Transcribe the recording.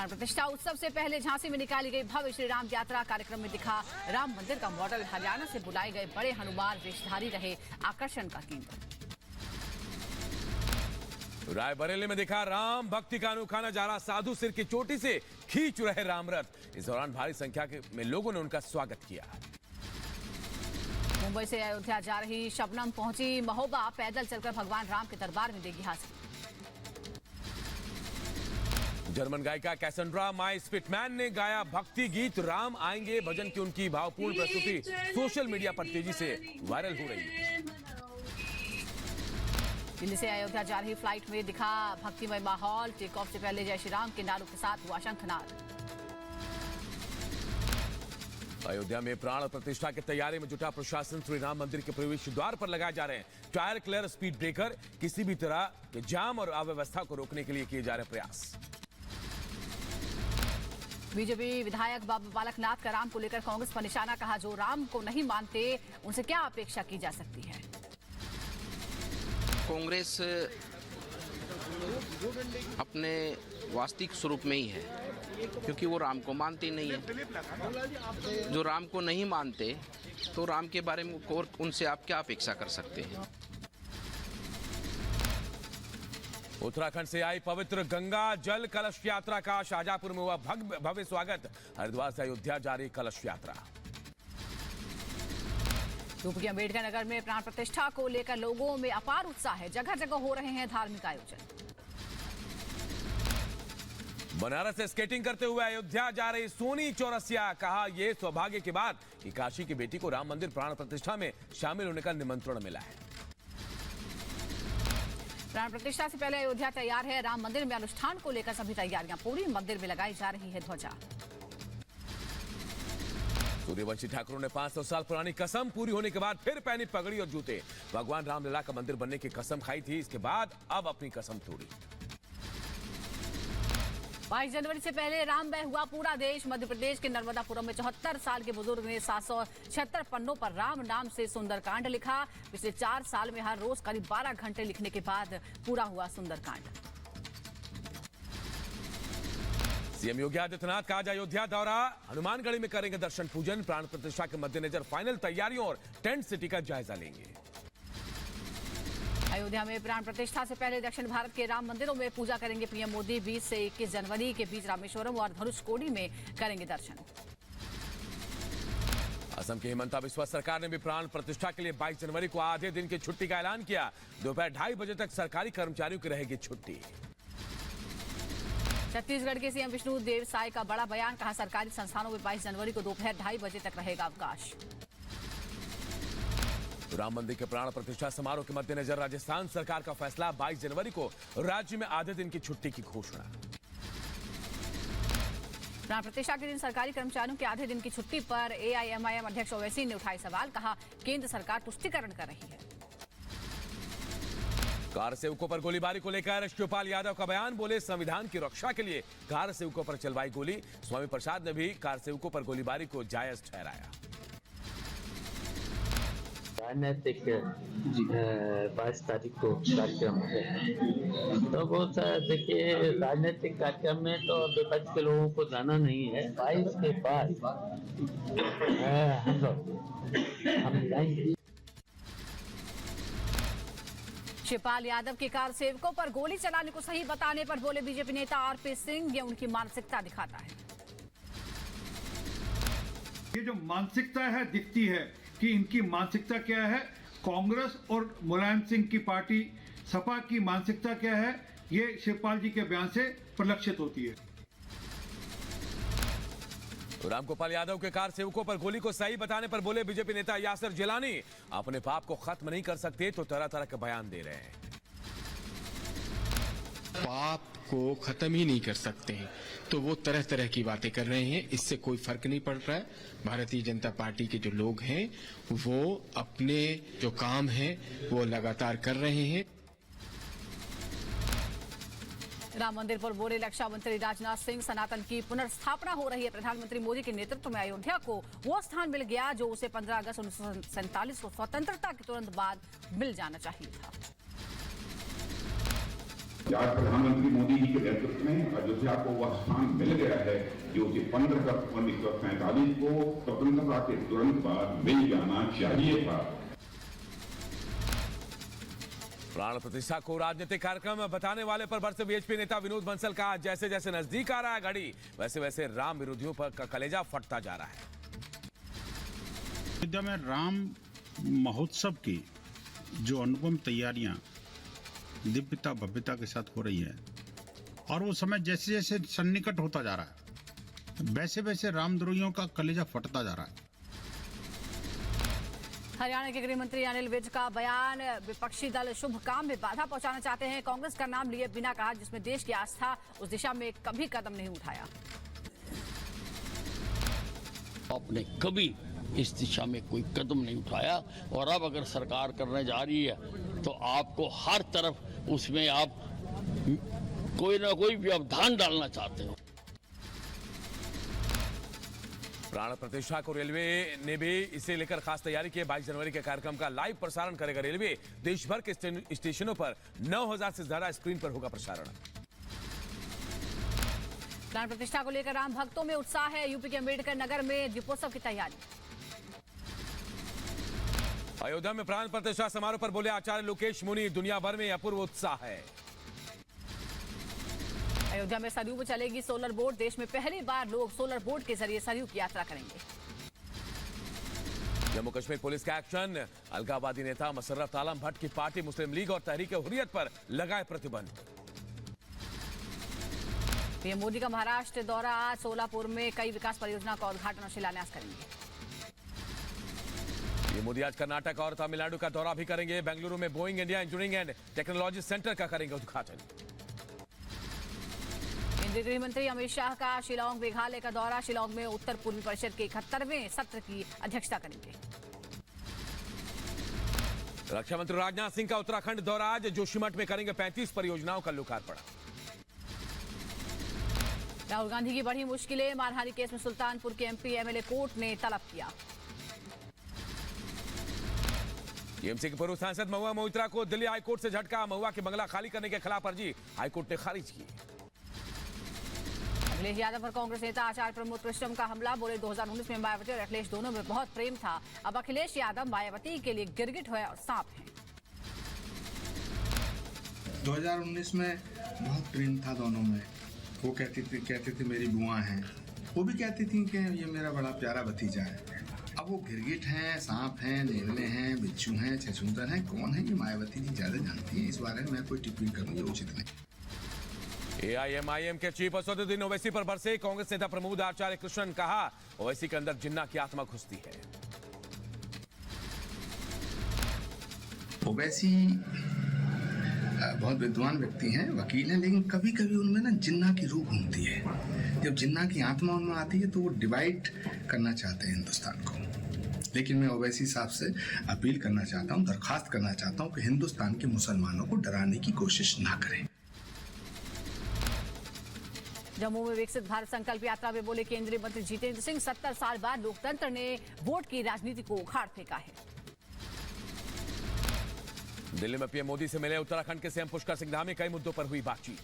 प्राण प्रतिष्ठा उत्सव से पहले झांसी में निकाली गई भव्य श्री राम यात्रा कार्यक्रम में दिखा राम मंदिर का मॉडल। हरियाणा से बुलाए गए बड़े हनुमान वेशधारी रहे आकर्षण का केंद्र। रायबरेली में दिखा राम भक्ति का अनोखा नजारा। साधु सिर की चोटी से खींच रहे राम रथ। इस दौरान भारी संख्या में लोगों ने उनका स्वागत किया। मुंबई से अयोध्या जा रही शबनम पहुंची महोबा। पैदल चलकर भगवान राम के दरबार में देगी हाजिरी। जर्मन गायिका कैसेंड्रा माई स्पिटमैन ने गाया भक्ति गीत राम आएंगे। भजन की उनकी भावपूर्ण प्रस्तुति सोशल मीडिया पर तेजी से वायरल हो रही है। दिल्ली से अयोध्या जा रही फ्लाइट में दिखा भक्तिमय माहौल। टेक ऑफ से पहले जय श्री राम के नारों के साथ हुआ शंखनाद। अयोध्या में प्राण प्रतिष्ठा की तैयारी में जुटा प्रशासन। श्री राम मंदिर के प्रवेश द्वार पर लगाए जा रहे हैं टायर क्लियर स्पीड ब्रेकर। किसी भी तरह के जाम और अव्यवस्था को रोकने के लिए किए जा रहे प्रयास। बीजेपी विधायक बाबा बालकनाथ का राम को लेकर कांग्रेस पर निशाना। कहा जो राम को नहीं मानते उनसे क्या अपेक्षा की जा सकती है। कांग्रेस अपने वास्तविक स्वरूप में ही है, क्योंकि वो राम को मानते नहीं है। जो राम को नहीं मानते तो राम के बारे में उनसे आप क्या अपेक्षा कर सकते हैं। उत्तराखंड से आई पवित्र गंगा जल कलश यात्रा का शाहजहांपुर में हुआ भव्य स्वागत। हरिद्वार से अयोध्या जा रही कलश यात्रा। यूपी के अम्बेडकर नगर में प्राण प्रतिष्ठा को लेकर लोगों में अपार उत्साह है। जगह जगह हो रहे हैं धार्मिक आयोजन। बनारस से स्केटिंग करते हुए अयोध्या जा रही सोनी चौरसिया। कहा यह सौभाग्य की बात कि काशी की बेटी को राम मंदिर प्राण प्रतिष्ठा में शामिल होने का निमंत्रण मिला है। प्राण प्रतिष्ठा से पहले अयोध्या तैयार है। राम मंदिर में अनुष्ठान को लेकर सभी तैयारियां पूरी। मंदिर में लगाई जा रही है ध्वजा। सूर्यवंशी ठाकुरों ने 500 साल पुरानी कसम पूरी होने के बाद फिर पहनी पगड़ी और जूते। भगवान रामलला का मंदिर बनने की कसम खाई थी। इसके बाद अब अपनी कसम तोड़ी। 22 जनवरी से पहले राममय हुआ पूरा देश। मध्य प्रदेश के नर्मदापुरम में 74 साल के बुजुर्ग ने 776 पन्नों पर राम नाम से सुंदरकांड लिखा। पिछले 4 साल में हर रोज करीब 12 घंटे लिखने के बाद पूरा हुआ सुंदरकांड। सीएम योगी आदित्यनाथ का आज अयोध्या दौरा। हनुमानगढ़ी में करेंगे दर्शन पूजन। प्राण प्रतिष्ठा के मद्देनजर फाइनल तैयारियों और टेंट सिटी का जायजा लेंगे। अयोध्या में प्राण प्रतिष्ठा से पहले दक्षिण भारत के राम मंदिरों में पूजा करेंगे पीएम मोदी। 20 से 21 जनवरी के बीच रामेश्वरम और धनुषकोडी में करेंगे दर्शन। असम की हिमंता बिस्वा सरकार ने भी प्राण प्रतिष्ठा के लिए 22 जनवरी को आधे दिन की छुट्टी का ऐलान किया। दोपहर 2:30 बजे तक सरकारी कर्मचारियों की रहेगी छुट्टी। छत्तीसगढ़ के सीएम विष्णु देव साय का बड़ा बयान। कहा सरकारी संस्थानों में 22 जनवरी को दोपहर 2:30 बजे तक रहेगा अवकाश। राम मंदिर के प्राण प्रतिष्ठा समारोह के मद्देनजर राजस्थान सरकार का फैसला। 22 जनवरी को राज्य में आधे दिन की छुट्टी की घोषणा। प्राण प्रतिष्ठा के दिन सरकारी कर्मचारियों के आधे दिन की छुट्टी पर एआईएमआईएम अध्यक्ष ओवैसी ने उठाए सवाल। कहा केंद्र सरकार तुष्टिकरण कर रही है। कार सेवकों पर गोलीबारी को लेकर शिवपाल यादव का बयान। बोले संविधान की रक्षा के लिए कार सेवकों पर चलवाई गोली। स्वामी प्रसाद ने भी कार सेवकों पर गोलीबारी को जायज ठहराया। राजनीतिक 22 तारीख को कार्यक्रम है, तो वो देखिए राजनीतिक कार्यक्रम में तो विपक्ष के लोगों को जाना नहीं है। 22 के बाद हम जाएंगे। शिवपाल यादव की कार सेवकों पर गोली चलाने को सही बताने पर बोले बीजेपी नेता आरपी सिंह। ये उनकी मानसिकता दिखाता है। ये जो मानसिकता है दिखती है कि इनकी मानसिकता क्या है। कांग्रेस और मुलायम सिंह की पार्टी सपा की मानसिकता क्या है, ये शिवपाल जी के बयान से परिलक्षित होती है। रामगोपाल यादव के कार सेवकों पर गोली को सही बताने पर बोले बीजेपी नेता यासिर जिलानी। अपने पाप को खत्म नहीं कर सकते तो तरह तरह के बयान दे रहे हैं। पाप को खत्म ही नहीं कर सकते हैं तो वो तरह तरह की बातें कर रहे हैं। इससे कोई फर्क नहीं पड़ रहा है। भारतीय जनता पार्टी के जो लोग हैं वो अपने जो काम है वो लगातार कर रहे हैं। राम मंदिर पर बोले रक्षा मंत्री राजनाथ सिंह। सनातन की पुनर्स्थापना हो रही है। प्रधानमंत्री मोदी के नेतृत्व में अयोध्या को वो स्थान मिल गया जो उसे 15 अगस्त 1947 को स्वतंत्रता के तुरंत बाद मिल जाना चाहिए था। आज प्रधानमंत्री मोदी जी के नेतृत्व में अयोध्या को वह स्थान मिल गया है जो उसे 15 अगस्त 1947 को स्वतंत्रता के तुरंत बाद मिल जाना चाहिए था। प्राण प्रतिष्ठा को राजनीतिक कार्यक्रम बताने वाले पर बरसे बीएचपी नेता विनोद बंसल का जैसे जैसे नजदीक आ रहा है घड़ी, वैसे वैसे राम विरोधियों पर का कलेजा फटता जा रहा है। अयोध्या में राम महोत्सव की जो अनुपम तैयारियां दिव्यता भव्यता के साथ हो रही है और वो समय जैसे जैसे सन्निकट होता जा रहा है वैसे वैसे रामद्रोहियों का कलेजा फटता जा रहा है। हरियाणा के गृह मंत्री अनिल विज का बयान, विपक्षी दल शुभ काम में बाधा पहुंचाना चाहते हैं। कांग्रेस का नाम लिए बिना कहा जिसमें देश की आस्था, उस दिशा में कभी कदम नहीं उठाया। आपने कभी इस दिशा में कोई कदम नहीं उठाया और अब अगर सरकार करने जा रही है तो आपको हर तरफ उसमें आप कोई ना कोई व्यवधान डालना चाहते हो। प्राण प्रतिष्ठा को रेलवे ने भी इसे लेकर खास तैयारी की है। 22 जनवरी के कार्यक्रम का लाइव प्रसारण करेगा रेलवे। देश भर के स्टेशनों पर 9000 से ज्यादा स्क्रीन पर होगा प्रसारण। प्राण प्रतिष्ठा को लेकर राम भक्तों में उत्साह है। यूपी के अम्बेडकर नगर में दीपोत्सव की तैयारी। अयोध्या में प्राण प्रतिष्ठा समारोह पर बोले आचार्य लोकेश मुनि, दुनिया भर में अपूर्व उत्साह है। अयोध्या में सरयू में चलेगी सोलर बोट। देश में पहली बार लोग सोलर बोट के जरिए सरयू की यात्रा करेंगे। जम्मू कश्मीर पुलिस का एक्शन, अलगाववादी नेता मसर्रत आलम भट्ट की पार्टी मुस्लिम लीग और तहरीक हुर्रियत पर लगाए प्रतिबंध। पीएम मोदी का महाराष्ट्र दौरा, आज सोलापुर में कई विकास परियोजना का उद्घाटन और शिलान्यास करेंगे। ये मोदी आज कर्नाटक और तमिलनाडु का दौरा भी करेंगे। बेंगलुरु में Boeing India engineering and technology centre का करेंगे उद्घाटन। केंद्रीय गृह मंत्री अमित शाह का शिलांग मेघालय का दौरा, शिलांग में उत्तर पूर्वी परिषद के 71वें सत्र की अध्यक्षता करेंगे। रक्षा मंत्री राजनाथ सिंह का उत्तराखंड दौरा, आज जोशीमठ में करेंगे 35 परियोजनाओं का लोकार्पण। राहुल गांधी की बढ़ी मुश्किलें, मानहानि केस में सुल्तानपुर के एमपी एमएलए कोर्ट ने तलब किया। टीएमसी के पूर्व सांसद महुआ मोइत्रा को दिल्ली हाईकोर्ट से झटका, महुआ के बंगला खाली करने के खिलाफ अर्जी हाईकोर्ट ने खारिज की। अखिलेश यादव पर कांग्रेस नेता आचार्य प्रमोद कृष्णम का हमला, बोले 2019 में मायावती और अखिलेश दोनों में बहुत प्रेम था, अब अखिलेश यादव मायावती के लिए गिरगिट है और सांप है। 2019 में बहुत प्रेम था दोनों में। वो कहती थी मेरी बुआ हैं, वो भी कहती थी कि ये मेरा बड़ा प्यारा भतीजा है। अब वो गिरगिट हैं, सांप हैं, नेवले हैं, बिच्छू हैं, छछूंदर हैं, कौन है ये मायावती जी ज्यादा जानती है। इस बारे में मैं कोई टिप्पणी करूँ ये उचित नहीं। एआईएमआईएम के चीफ असदुद्दीन ओवैसी पर बरसे कांग्रेस नेता प्रमोद आचार्य कृष्णन, कहा ओवैसी के अंदर जिन्ना की आत्मा घुसती है। ओवैसी बहुत विद्वान व्यक्ति हैं, वकील हैं, लेकिन कभी कभी उनमें ना जिन्ना की रूह घूमती है। जब जिन्ना की आत्मा उनमें आती है तो वो डिवाइड करना चाहते हैं हिंदुस्तान को। लेकिन मैं ओवैसी साहब से अपील करना चाहता हूँ, दरखास्त करना चाहता हूँ कि हिंदुस्तान के मुसलमानों को डराने की कोशिश ना करें। जम्मू में विकसित भारत संकल्प यात्रा में बोले केंद्रीय मंत्री जितेंद्र सिंह, 70 साल बाद लोकतंत्र ने वोट की राजनीति को उखाड़ फेंका है। दिल्ली में पीएम मोदी से मिले उत्तराखंड के सीएम पुष्कर सिंह धामी, कई मुद्दों पर हुई बातचीत।